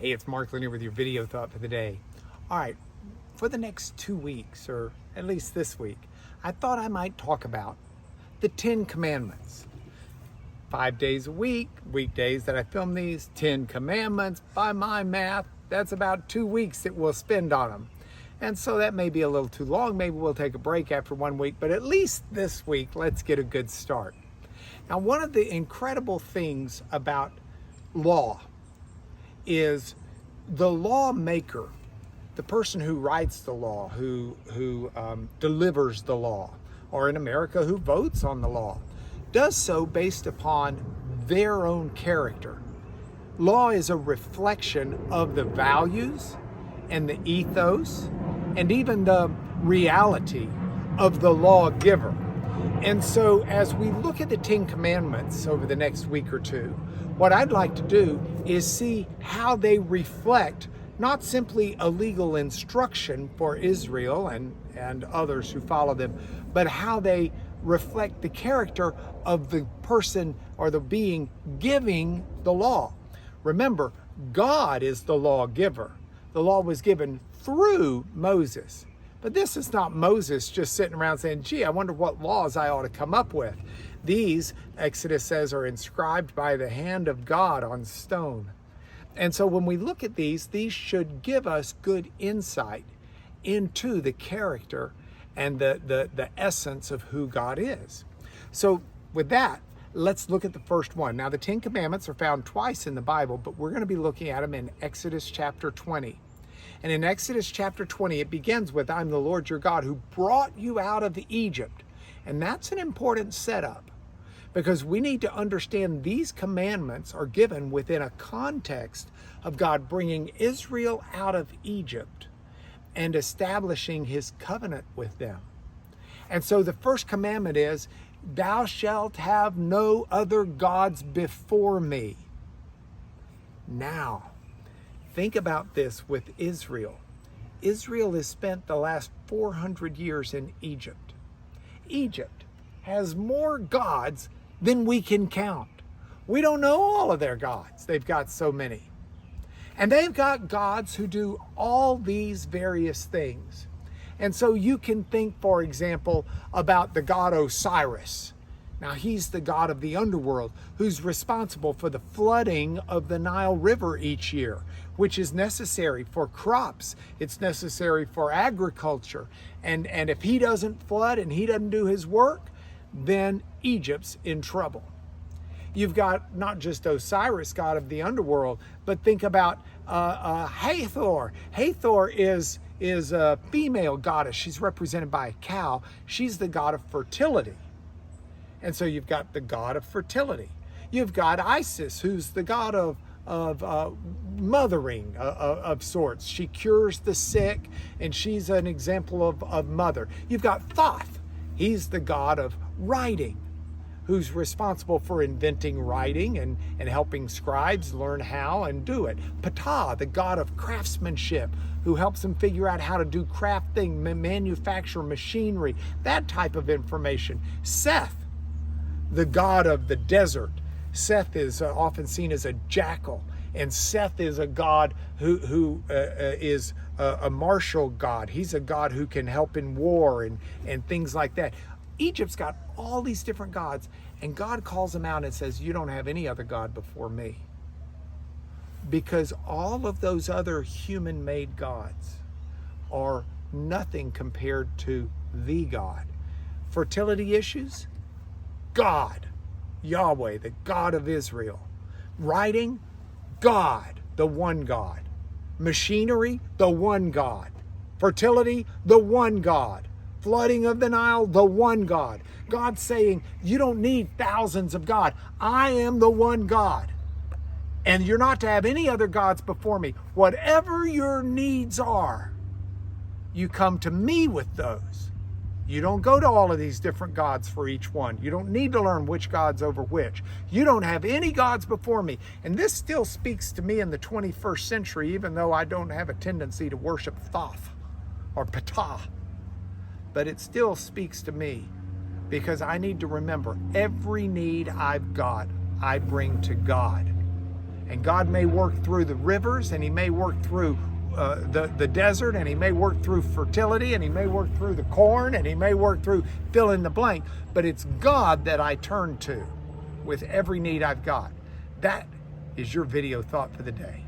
Hey, it's Mark Lanier with your video thought for the day. All right, for the next 2 weeks, or at least this week, I thought I might talk about the 10 Commandments. 5 days a week, weekdays that I film these, 10 Commandments. By my math, that's about 2 weeks that we'll spend on them. And so that may be a little too long. Maybe we'll take a break after 1 week, but at least this week, let's get a good start. Now, one of the incredible things about law is the lawmaker, the person who writes the law, who delivers the law, or in America, who votes on the law, does so based upon their own character. Law is a reflection of the values and the ethos and even the reality of the lawgiver. And so as we look at the 10 Commandments over the next week or two, what I'd like to do is see how they reflect not simply a legal instruction for Israel and others who follow them, but how they reflect the character of the person or the being giving the law. Remember, God is the lawgiver. The law was given through Moses. But this is not Moses just sitting around saying, gee, I wonder what laws I ought to come up with. These, Exodus says, are inscribed by the hand of God on stone. And so when we look at these should give us good insight into the character and the essence of who God is. So with that, let's look at the first one. Now, the 10 Commandments are found twice in the Bible, but we're going to be looking at them in Exodus chapter 20. And in Exodus chapter 20, it begins with, I'm the Lord your God who brought you out of Egypt. And that's an important setup because we need to understand these commandments are given within a context of God bringing Israel out of Egypt and establishing his covenant with them. And so the first commandment is, thou shalt have no other gods before me. Now, think about this with Israel. Israel has spent the last 400 years in Egypt. Egypt has more gods than we can count. We don't know all of their gods. They've got so many. And they've got gods who do all these various things. And so you can think, for example, about the god Osiris. Now, he's the god of the underworld who's responsible for the flooding of the Nile River each year, which is necessary for crops. It's necessary for agriculture. And if he doesn't flood and he doesn't do his work, then Egypt's in trouble. You've got not just Osiris, god of the underworld, but think about Hathor. Hathor is a female goddess. She's represented by a cow. She's the god of fertility. And so you've got the god of fertility. You've got Isis, who's the god of mothering of sorts. She cures the sick, and she's an example of mother. You've got Thoth. He's the god of writing, who's responsible for inventing writing and helping scribes learn how and do it. Ptah, the god of craftsmanship, who helps them figure out how to do crafting, manufacture machinery, that type of information. Seth, the god of the desert. Seth is often seen as a jackal, and Seth is a god who is a martial god. He's a god who can help in war and things like that. Egypt's got all these different gods, and God calls them out and says, you don't have any other god before me. Because all of those other human-made gods are nothing compared to the God. Fertility issues? God, Yahweh, the God of Israel. Writing? God, the one God. Machinery? The one God. Fertility? The one God. Flooding of the Nile? The one God. God saying, you don't need thousands of God. I am the one God. And you're not to have any other gods before me. Whatever your needs are, you come to me with those. You don't go to all of these different gods for each one. You don't need to learn which god's over which. You don't have any gods before me. And this still speaks to me in the 21st century, even though I don't have a tendency to worship Thoth or Ptah. But it still speaks to me because I need to remember every need I've got, I bring to God. And God may work through the rivers, and he may work through the desert, and he may work through fertility, and he may work through the corn, and he may work through fill in the blank. But it's God that I turn to with every need I've got. That is your video thought for the day.